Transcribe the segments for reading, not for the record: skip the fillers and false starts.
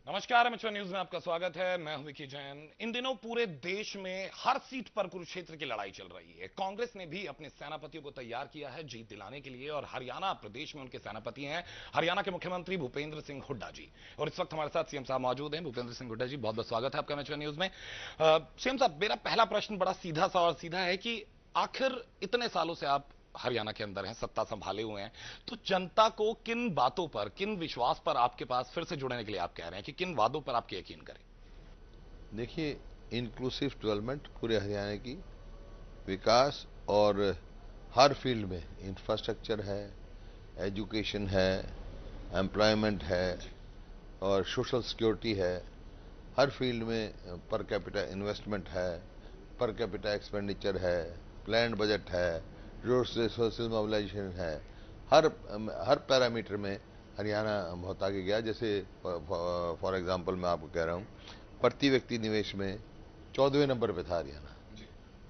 नमस्कार, MHR news में आपका स्वागत है। मैं हूं विकी जैन। इन दिनों पूरे देश में हर सीट पर कुरुक्षेत्र की लड़ाई चल रही है। कांग्रेस ने भी अपने सेनापतियों को तैयार किया है जीत दिलाने के लिए, और हरियाणा प्रदेश में उनके सेनापति हैं हरियाणा के मुख्यमंत्री भूपेंद्र सिंह हुड्डा जी। और इस वक्त हमारे साथ सीएम साहब मौजूद हैं। भूपेंद्र सिंह हुड्डा जी, बहुत बहुत स्वागत है आपका एमएचआर न्यूज में। सीएम साहब, मेरा पहला प्रश्न बड़ा सीधा सा और सीधा है कि आखिर इतने सालों से आप हरियाणा के अंदर हैं, सत्ता संभाले हुए हैं, तो जनता को किन बातों पर, किन विश्वास पर आपके पास फिर से जुड़ने के लिए आप कह रहे हैं कि किन वादों पर आपके यकीन करें? देखिए, इंक्लूसिव डेवलपमेंट पूरे हरियाणा की विकास, और हर फील्ड में इंफ्रास्ट्रक्चर है, एजुकेशन है, एम्प्लॉयमेंट है और सोशल सिक्योरिटी है। हर फील्ड में पर कैपिटा इन्वेस्टमेंट है, पर कैपिटा एक्सपेंडिचर है, प्लान्ड बजट है, रिसोर्सेज मोबिलाइजेशन है। हर हर पैरामीटर में हरियाणा बहुत आगे गया। जैसे फॉर एग्जांपल मैं आपको कह रहा हूँ, प्रति व्यक्ति निवेश में 14वें नंबर पे था हरियाणा,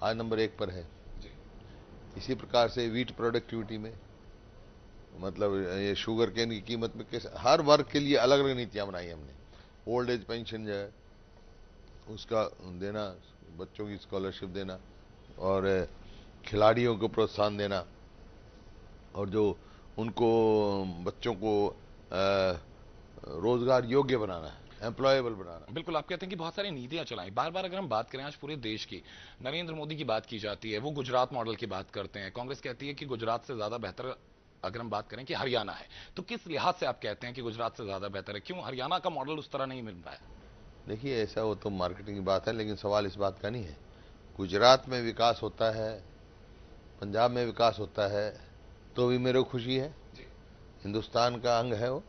आज नंबर 1 पर है। इसी प्रकार से वीट प्रोडक्टिविटी में, मतलब ये शुगर केन की कीमत में कैसे हर वर्ग के लिए अलग अलग नीतियां बनाई हमने। ओल्ड एज पेंशन जो है उसका देना, बच्चों की स्कॉलरशिप देना, और खिलाड़ियों को प्रोत्साहन देना, और जो उनको बच्चों को रोजगार योग्य बनाना, एम्प्लॉयबल बनाना। बिल्कुल, आप कहते हैं कि बहुत सारी नीतियां चलाई। बार बार अगर हम बात करें आज पूरे देश की, नरेंद्र मोदी की बात की जाती है, वो गुजरात मॉडल की बात करते हैं। कांग्रेस कहती है कि गुजरात से ज्यादा बेहतर अगर हम बात करें कि हरियाणा है, तो किस लिहाज से आप कहते हैं कि गुजरात से ज्यादा बेहतर है? क्यों हरियाणा का मॉडल उस तरह नहीं मिल पाया? देखिए, ऐसा वो तो मार्केटिंग की बात है, लेकिन सवाल इस बात का नहीं है। गुजरात में विकास होता है, पंजाब में विकास होता है, तो भी मेरे को खुशी है। हिंदुस्तान का अंग है वो,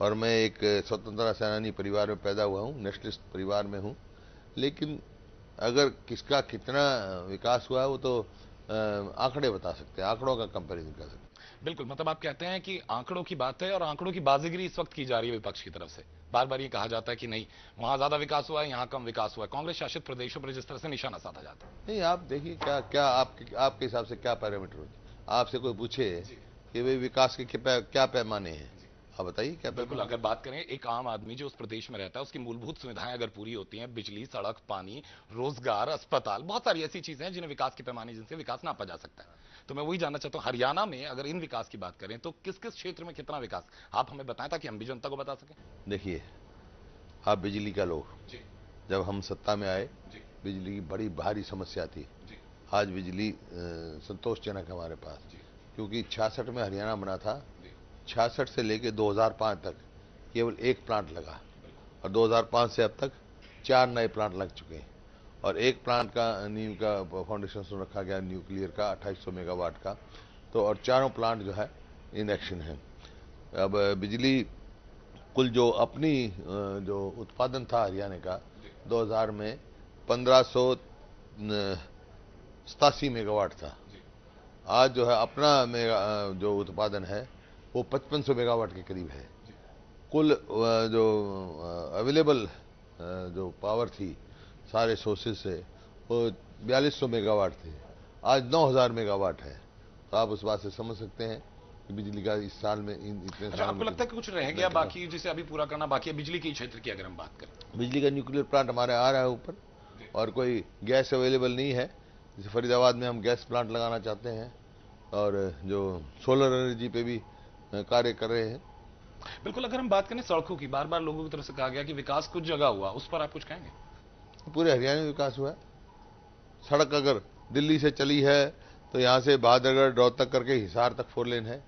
और मैं एक स्वतंत्रता सेनानी परिवार में पैदा हुआ हूँ, नेशनलिस्ट परिवार में हूँ। लेकिन अगर किसका कितना विकास हुआ है वो तो आंकड़े बता सकते हैं, आंकड़ों का कंपैरिजन कर सकते हैं। बिल्कुल, मतलब आप कहते हैं कि आंकड़ों की बात है और आंकड़ों की बाजीगरी इस वक्त की जा रही है विपक्ष की तरफ से। बार बार ये कहा जाता है कि नहीं, वहां ज्यादा विकास हुआ है, यहां कम विकास हुआ है। कांग्रेस शासित प्रदेशों पर जिस तरह से निशाना साधा जाता है। नहीं, आप देखिए, क्या क्या आपके हिसाब से क्या पैरामीटर होते हैं? आपसे कोई पूछे कि भाई विकास के क्या पैमाने हैं, आप बताइए क्या बिल्कुल, पैमाने। अगर बात करें एक आम आदमी जो उस प्रदेश में रहता है, उसकी मूलभूत सुविधाएं अगर पूरी होती हैं, बिजली, सड़क, पानी, रोजगार, अस्पताल, बहुत सारी ऐसी चीजें हैं जिन्हें विकास के पैमाने, जिनसे विकास नापा जा सकता है। तो मैं वही जानना चाहता हूं, हरियाणा में अगर इन विकास की बात करें तो किस किस क्षेत्र में कितना विकास आप हमें बताएं, ताकि हम भी जनता को बता सकें। देखिए, आप बिजली का लो। जी। जब हम सत्ता में आए, जी। बिजली की बड़ी भारी समस्या थी। जी। आज बिजली संतोषजनक है हमारे पास, जी। क्योंकि 66 में हरियाणा बना था। जी। 66 से लेके 2005 तक केवल एक प्लांट लगा, बिल्कुल। और 2005 से अब तक 4 नए प्लांट लग चुके हैं। और एक प्लांट का नींव का फाउंडेशन सुन रखा गया न्यूक्लियर का 2800 मेगावाट का। तो और चारों प्लांट जो है इन एक्शन है। अब बिजली कुल जो अपनी जो उत्पादन था हरियाणा का 2000 में 1587 मेगावाट था। आज जो है अपना जो उत्पादन है वो 5500 मेगावाट के करीब है। कुल जो अवेलेबल जो पावर थी सारे सोर्सेज से, वो 4200 मेगावाट थे। आज 9000 मेगावाट है। तो आप उस बात से समझ सकते हैं कि बिजली का इस साल में इतने अच्छा, साल आपको में लगता है कि कुछ रह गया बाकी जिसे अभी पूरा करना बाकी है बिजली के क्षेत्र की अगर हम बात करें? बिजली का न्यूक्लियर प्लांट हमारे आ रहा है ऊपर, और कोई गैस अवेलेबल नहीं है। जैसे फरीदाबाद में हम गैस प्लांट लगाना चाहते हैं, और जो सोलर एनर्जी पे भी कार्य कर रहे हैं। बिल्कुल, अगर हम बात करें सड़कों की, बार बार लोगों की तरफ से कहा गया कि विकास कुछ जगह हुआ, उस पर आप कुछ कहेंगे? पूरे हरियाणा में विकास हुआ है। सड़क अगर दिल्ली से चली है तो यहाँ से बहादुरगढ़ रोहतक करके हिसार तक 4 लेन है।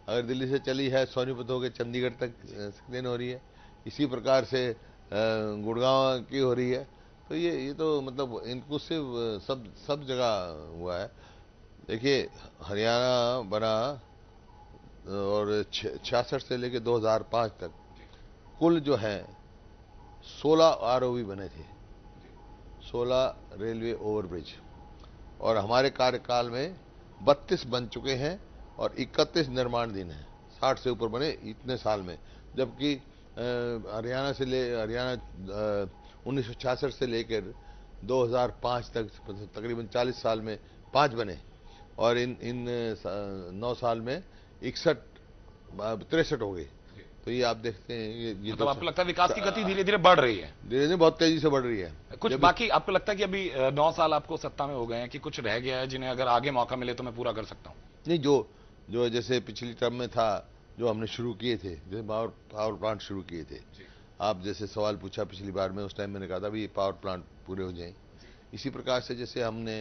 अगर दिल्ली से चली है सोनीपत होकर चंडीगढ़ तक 6 लेन हो रही है। इसी प्रकार से गुड़गांव की हो रही है। तो ये तो मतलब इंक्लूसिव सब सब जगह हुआ है। देखिए, हरियाणा बना और 66 से लेके 2005 तक कुल जो है 16 आरओबी बने थे, 16 रेलवे ओवरब्रिज, और हमारे कार्यकाल में 32 बन चुके हैं और 31 निर्माणाधीन हैं। 60 से ऊपर बने इतने साल में। जबकि हरियाणा 1966 से लेकर 2005 तक तकरीबन 40 साल में 5 बने, और इन इन 9 साल में 63 हो गए। तो ये आप देखते हैं ये मतलब आपको लगता है विकास की गति धीरे धीरे बढ़ रही है? धीरे धीरे बहुत तेजी से बढ़ रही है। कुछ बाकी आपको लगता है कि अभी 9 साल आपको सत्ता में हो गए हैं कि कुछ रह गया है जिन्हें अगर आगे मौका मिले तो मैं पूरा कर सकता हूं? नहीं, जो जैसे पिछली टर्म में था, जो हमने शुरू किए थे, जैसे पावर प्लांट शुरू किए थे, आप जैसे सवाल पूछा पिछली बार में, उस टाइम मैंने कहा था भी पावर प्लांट पूरे हो जाएं। इसी प्रकार से जैसे हमने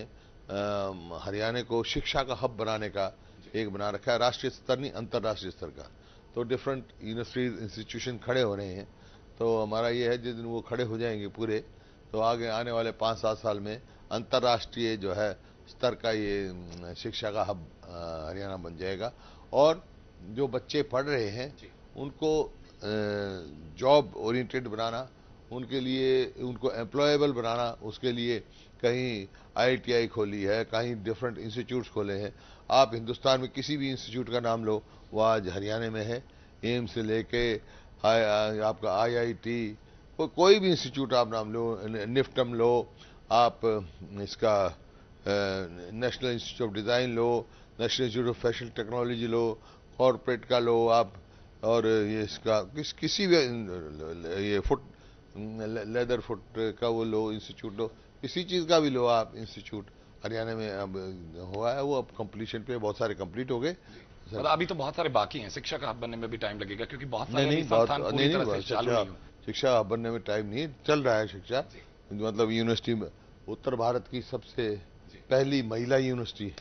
हरियाणा को शिक्षा का हब बनाने का एक बना रखा है, राष्ट्रीय स्तर नहीं अंतर्राष्ट्रीय स्तर का। तो डिफरेंट यूनिवर्सिटीज इंस्टीट्यूशन खड़े हो रहे हैं। तो हमारा ये है जिस दिन वो खड़े हो जाएंगे पूरे, तो आगे आने वाले 5-7 साल में अंतर्राष्ट्रीय जो है स्तर का ये शिक्षा का हब हरियाणा बन जाएगा। और जो बच्चे पढ़ रहे हैं उनको जॉब ओरिएंटेड बनाना, उनके लिए उनको एम्प्लॉयबल बनाना, उसके लिए कहीं IITI खोली है, कहीं डिफरेंट इंस्टीट्यूट्स खोले हैं। आप हिंदुस्तान में किसी भी इंस्टीट्यूट का नाम लो, वो आज हरियाणा में है। एम्स से लेके आपका IIT, कोई भी इंस्टीट्यूट आप नाम लो, निफ्टम लो, आप इसका national institute of design low, national institute of fashion technology low, corporate का लो आप, और ये इसका किसी भी ये लेदर फुट का वो लो इंस्टीट्यूट लो, किसी चीज़ का भी लो आप इंस्टीट्यूट, हरियाणा में अब हुआ है। वो अब कंप्लीशन पे बहुत सारे कंप्लीट हो गए। मतलब अभी तो बहुत सारे बाकी हैं, शिक्षा का हब बनने में भी टाइम लगेगा क्योंकि बहुत सारे नहीं, संस्थान पूरी तरह से चालू नहीं हुए। शिक्षा हब बनने में टाइम नहीं, चल रहा है शिक्षा। मतलब यूनिवर्सिटी में उत्तर भारत की सबसे पहली महिला यूनिवर्सिटी,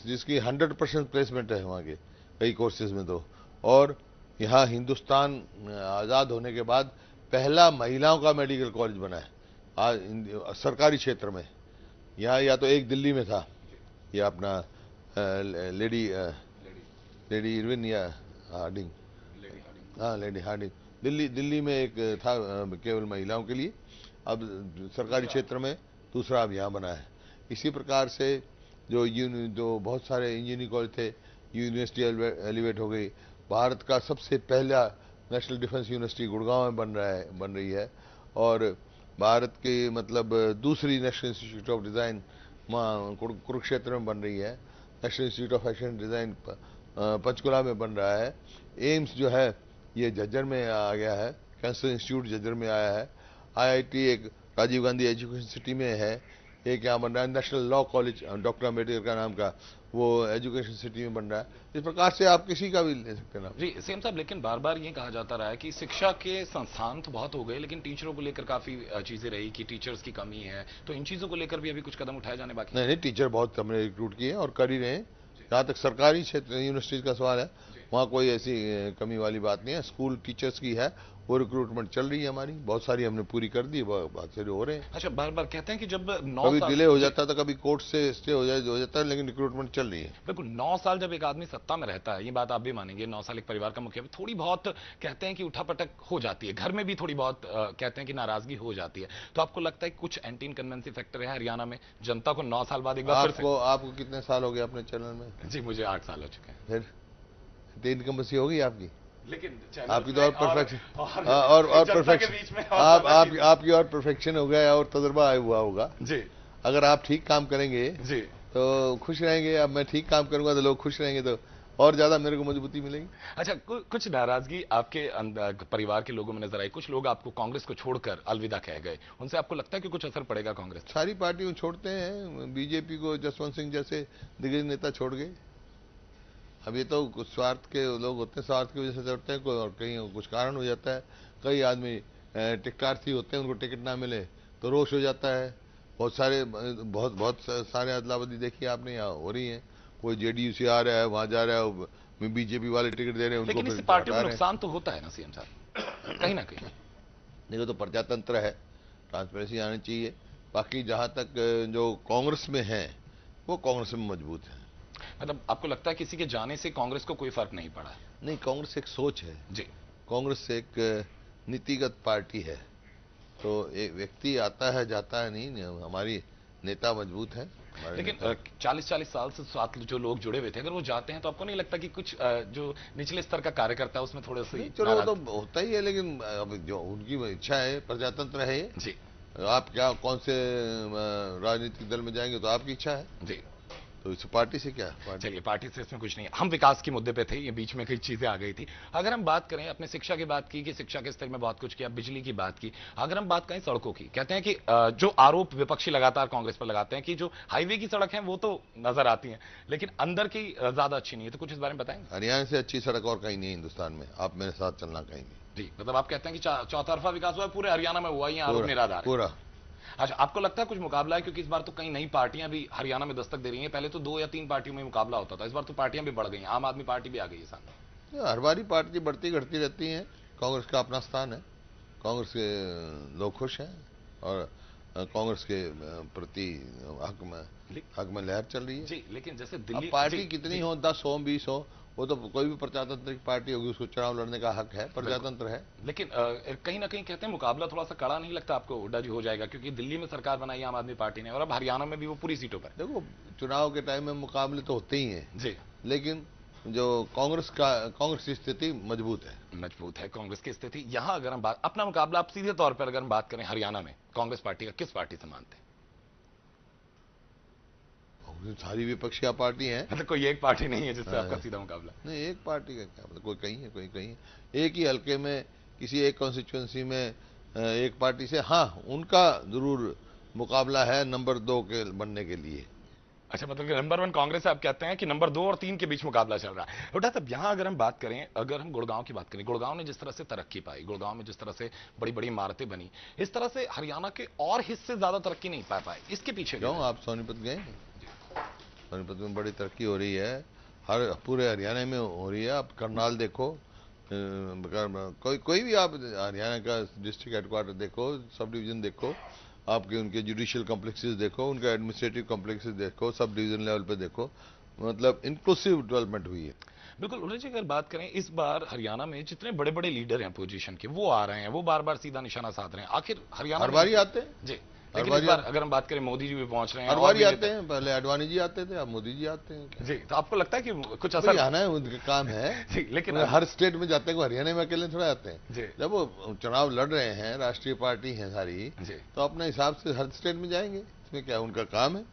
जिसकी 100% प्लेसमेंट है वहाँ के कई कोर्सेज में। तो और यहाँ हिंदुस्तान आज़ाद होने के बाद पहला महिलाओं का मेडिकल कॉलेज बना है आज सरकारी क्षेत्र में। यहाँ या तो एक दिल्ली में था, ये अपना लेडी इरविन या हार्डिंग, हाँ लेडी हार्डिंग, दिल्ली में एक था केवल महिलाओं के लिए। अब सरकारी क्षेत्र में दूसरा अब यहाँ बना है। इसी प्रकार से जो बहुत सारे इंजीनियरिंग कॉलेज थे, यूनिवर्सिटी एलिवेट हो गई। भारत का सबसे पहला नेशनल डिफेंस यूनिवर्सिटी गुड़गांव में बन रही है। और भारत की मतलब दूसरी national institute of design Kurukshetra में बन रही है। National institute of fashion design Panchkula में बन रहा है। एम्स जो है ये झज्जर में आ गया है, कैंसर इंस्टीट्यूट झज्जर में आया है। IIT एक राजीव गांधी एजुकेशन सिटी में है, एक यहाँ बन रहा है national law college doctor Ambedkar का नाम का, वो एजुकेशन सिटी में बन रहा है। इस प्रकार से आप किसी का भी ले सकते हैं ना। जी सीएम साहब, लेकिन बार बार ये कहा जाता रहा है कि शिक्षा के संस्थान तो बहुत हो गए लेकिन टीचरों को लेकर काफी चीजें रही कि टीचर्स की कमी है, तो इन चीजों को लेकर भी अभी कुछ कदम उठाए जाने बाकी? नहीं, टीचर बहुत हमने रिक्रूट किए और कर ही रहे हैं। जहाँ तक सरकारी क्षेत्र यूनिवर्सिटीज का सवाल है, वहाँ कोई ऐसी कमी वाली बात नहीं है। स्कूल टीचर्स की है, वो रिक्रूटमेंट चल रही है हमारी, बहुत सारी हमने पूरी कर दी, बहुत सारे हो रहे हैं। अच्छा, बार बार कहते हैं कि जब 9 कभी साल डिले हो जाता था, कभी कोर्ट से स्टे हो जाता है, लेकिन रिक्रूटमेंट चल रही है। बिल्कुल, 9 साल जब एक आदमी सत्ता में रहता है, ये बात आप भी मानेंगे, 9 साल एक परिवार का मुखिया, थोड़ी बहुत कहते हैं कि उठापटक हो जाती है, घर में भी थोड़ी बहुत कहते हैं कि नाराजगी हो जाती है। तो आपको लगता है कुछ एंटी इनकन्वेंसी फैक्टर है हरियाणा में, जनता को 9 साल बाद एक बार आपको कितने साल हो गए अपने चैनल में? जी मुझे 8 साल हो चुके हैं। फिर इनकम्बेंसी होगी आपकी, लेकिन आपकी तो और परफेक्शन और परफेक्शन आपकी और परफेक्शन हो गया और तजुर्बा हुआ होगा जी। अगर आप ठीक काम करेंगे जी तो खुश रहेंगे। अब मैं ठीक काम करूंगा तो लोग खुश रहेंगे, तो और ज्यादा मेरे को मजबूती मिलेगी। अच्छा, कुछ नाराजगी आपके परिवार के लोगों में नजर आई, कुछ लोग आपको कांग्रेस को छोड़कर अलविदा कह गए, उनसे आपको लगता है कि कुछ असर पड़ेगा कांग्रेस? सारी पार्टियों छोड़ते हैं, बीजेपी को जसवंत सिंह जैसे दिग्गज नेता छोड़ गए। अब ये तो कुछ स्वार्थ के लोग होते हैं, स्वार्थ की वजह से छोड़ते हैं, कोई और कहीं कुछ कारण हो जाता है। कई आदमी टिकटार्थी होते हैं, उनको टिकट ना मिले तो रोष हो जाता है। बहुत सारे अदला बदली देखिए आपने यहाँ हो रही है। कोई JDU से आ रहा है, वहां जा रहा है, बीजेपी वाले टिकट दे रहे हैं उनको, लेकिन इससे पार्टी को नुकसान तो होता है ना सीएम साहब, कहीं ना कहीं। देखो, तो प्रजातंत्र है, ट्रांसपेरेंसी आनी चाहिए। बाकी जहां तक जो कांग्रेस में है वो कांग्रेस में मजबूत है। मतलब आपको लगता है किसी के जाने से कांग्रेस को कोई फर्क नहीं पड़ा? नहीं, कांग्रेस एक सोच है जी, कांग्रेस एक नीतिगत पार्टी है। तो एक व्यक्ति आता है जाता है नहीं, हमारी नेता मजबूत है। लेकिन 40-40 साल से साथ जो लोग जुड़े हुए थे, अगर वो जाते हैं तो आपको नहीं लगता कि कुछ जो निचले स्तर का कार्यकर्ता है उसमें थोड़े से? चलो वो तो होता ही है, लेकिन अब जो उनकी इच्छा है, प्रजातंत्र है जी। आप क्या कौन से राजनीतिक दल में जाएंगे तो आपकी इच्छा है जी। तो इस पार्टी से क्या पार्टी? चलिए, पार्टी से इसमें कुछ नहीं है, हम विकास के मुद्दे पे थे, ये बीच में कई चीजें आ गई थी। अगर हम बात करें, अपने शिक्षा की बात की कि शिक्षा के स्तर में बहुत कुछ किया, बिजली की बात की, अगर हम बात करें सड़कों की, कहते हैं कि जो आरोप विपक्षी लगातार कांग्रेस पर लगाते हैं कि जो हाईवे की सड़क है वो तो नजर आती है, लेकिन अंदर की ज्यादा अच्छी नहीं है, तो कुछ इस बारे में बताएंगे? हरियाणा से अच्छी सड़क और कहीं नहीं है हिंदुस्तान में, आप मेरे साथ चलना कहीं नहीं। जी, मतलब आप कहते हैं कि चौतरफा विकास हुआ है, पूरे हरियाणा में हुआ, ये आरोप निराधार है। पूरा। अच्छा, आपको लगता है कुछ मुकाबला है, क्योंकि इस बार तो कई नई पार्टियां भी हरियाणा में दस्तक दे रही हैं, पहले तो 2 या 3 पार्टियों में मुकाबला होता था, इस बार तो पार्टियां भी बढ़ गई हैं, आम आदमी पार्टी भी आ गई है सामने। हर बारी पार्टी बढ़ती घटती रहती है, कांग्रेस का अपना स्थान है, कांग्रेस के लोग खुश हैं और कांग्रेस के प्रति हक में लहर चल रही है जी। लेकिन जैसे दिल्ली, अब पार्टी कितनी हो, 10 हो 20 हो, वो तो कोई भी प्रजातंत्र की पार्टी होगी, उसको चुनाव लड़ने का हक है, प्रजातंत्र है। लेकिन कहीं ना कहीं कहते हैं मुकाबला थोड़ा सा कड़ा नहीं लगता आपको, हुड्डा जी, हो जाएगा? क्योंकि दिल्ली में सरकार बनाई आम आदमी पार्टी ने और अब हरियाणा में भी वो पूरी सीटों पर। देखो, चुनाव के टाइम में मुकाबले तो होते ही हैं जी, लेकिन जो कांग्रेस की स्थिति मजबूत है। मजबूत है कांग्रेस की स्थिति। यहां अगर हम बात, अपना मुकाबला आप सीधे तौर पर अगर हम बात करें हरियाणा में कांग्रेस पार्टी का, किस पार्टी से मानते हैं? सारी विपक्षी पार्टी है, मतलब कोई एक पार्टी नहीं है जिससे आपका सीधा मुकाबला? नहीं, एक पार्टी का क्या मतलब, कोई कहीं है कोई कहीं है। एक ही हल्के में किसी एक कॉन्स्टिट्यूएंसी में एक पार्टी से, हाँ, उनका जरूर मुकाबला है नंबर 2 के बनने के लिए। अच्छा, मतलब कि नंबर 1 कांग्रेस है, आप कहते हैं कि नंबर 2 और 3 के बीच मुकाबला चल रहा है। हुड्डा साहब, यहां अगर हम बात करें, अगर हम गुड़गांव की बात करें, गुड़गांव ने जिस तरह से तरक्की पाई, गुड़गांव में जिस तरह से बड़ी बड़ी इमारतें बनी, इस तरह से हरियाणा के और हिस्से ज्यादा तरक्की नहीं पा पाए, इसके पीछे क्यों? आप सोनीपत गए? सोनीपत में बड़ी तरक्की हो रही है, हर पूरे हरियाणा में हो रही है। आप करनाल देखो, कोई भी आप हरियाणा का डिस्ट्रिक्ट हेडक्वार्टर देखो, सब डिवीजन देखो, आपके उनके जुडिशियल कॉम्प्लेक्सेस देखो, उनका एडमिनिस्ट्रेटिव कॉम्प्लेक्सेस देखो, सब डिवीजन लेवल पे देखो, मतलब इंक्लूसिव डेवलपमेंट हुई है। बिल्कुल। उन्हें जी, अगर बात करें इस बार हरियाणा में जितने बड़े बड़े लीडर हैं पोजीशन के, वो आ रहे हैं, वो बार बार सीधा निशाना साध रहे हैं, आखिर हरियाणा हर बारी आते हैं जी। लेकिन इस बार अगर हम बात करें, मोदी जी भी पहुंच रहे हैं, हर बारी आते हैं। पहले अडवाणी जी आते थे, अब मोदी जी आते हैं जी। तो आपको लगता है कि कुछ असर आना है, उनका काम है जी, लेकिन हर स्टेट में जाते हैं, हरियाणा में अकेले थोड़ा आते हैं जी। जब वो चुनाव लड़ रहे हैं, राष्ट्रीय पार्टी है सारी, तो अपने हिसाब से हर स्टेट में जाएंगे, इसमें क्या उनका काम है।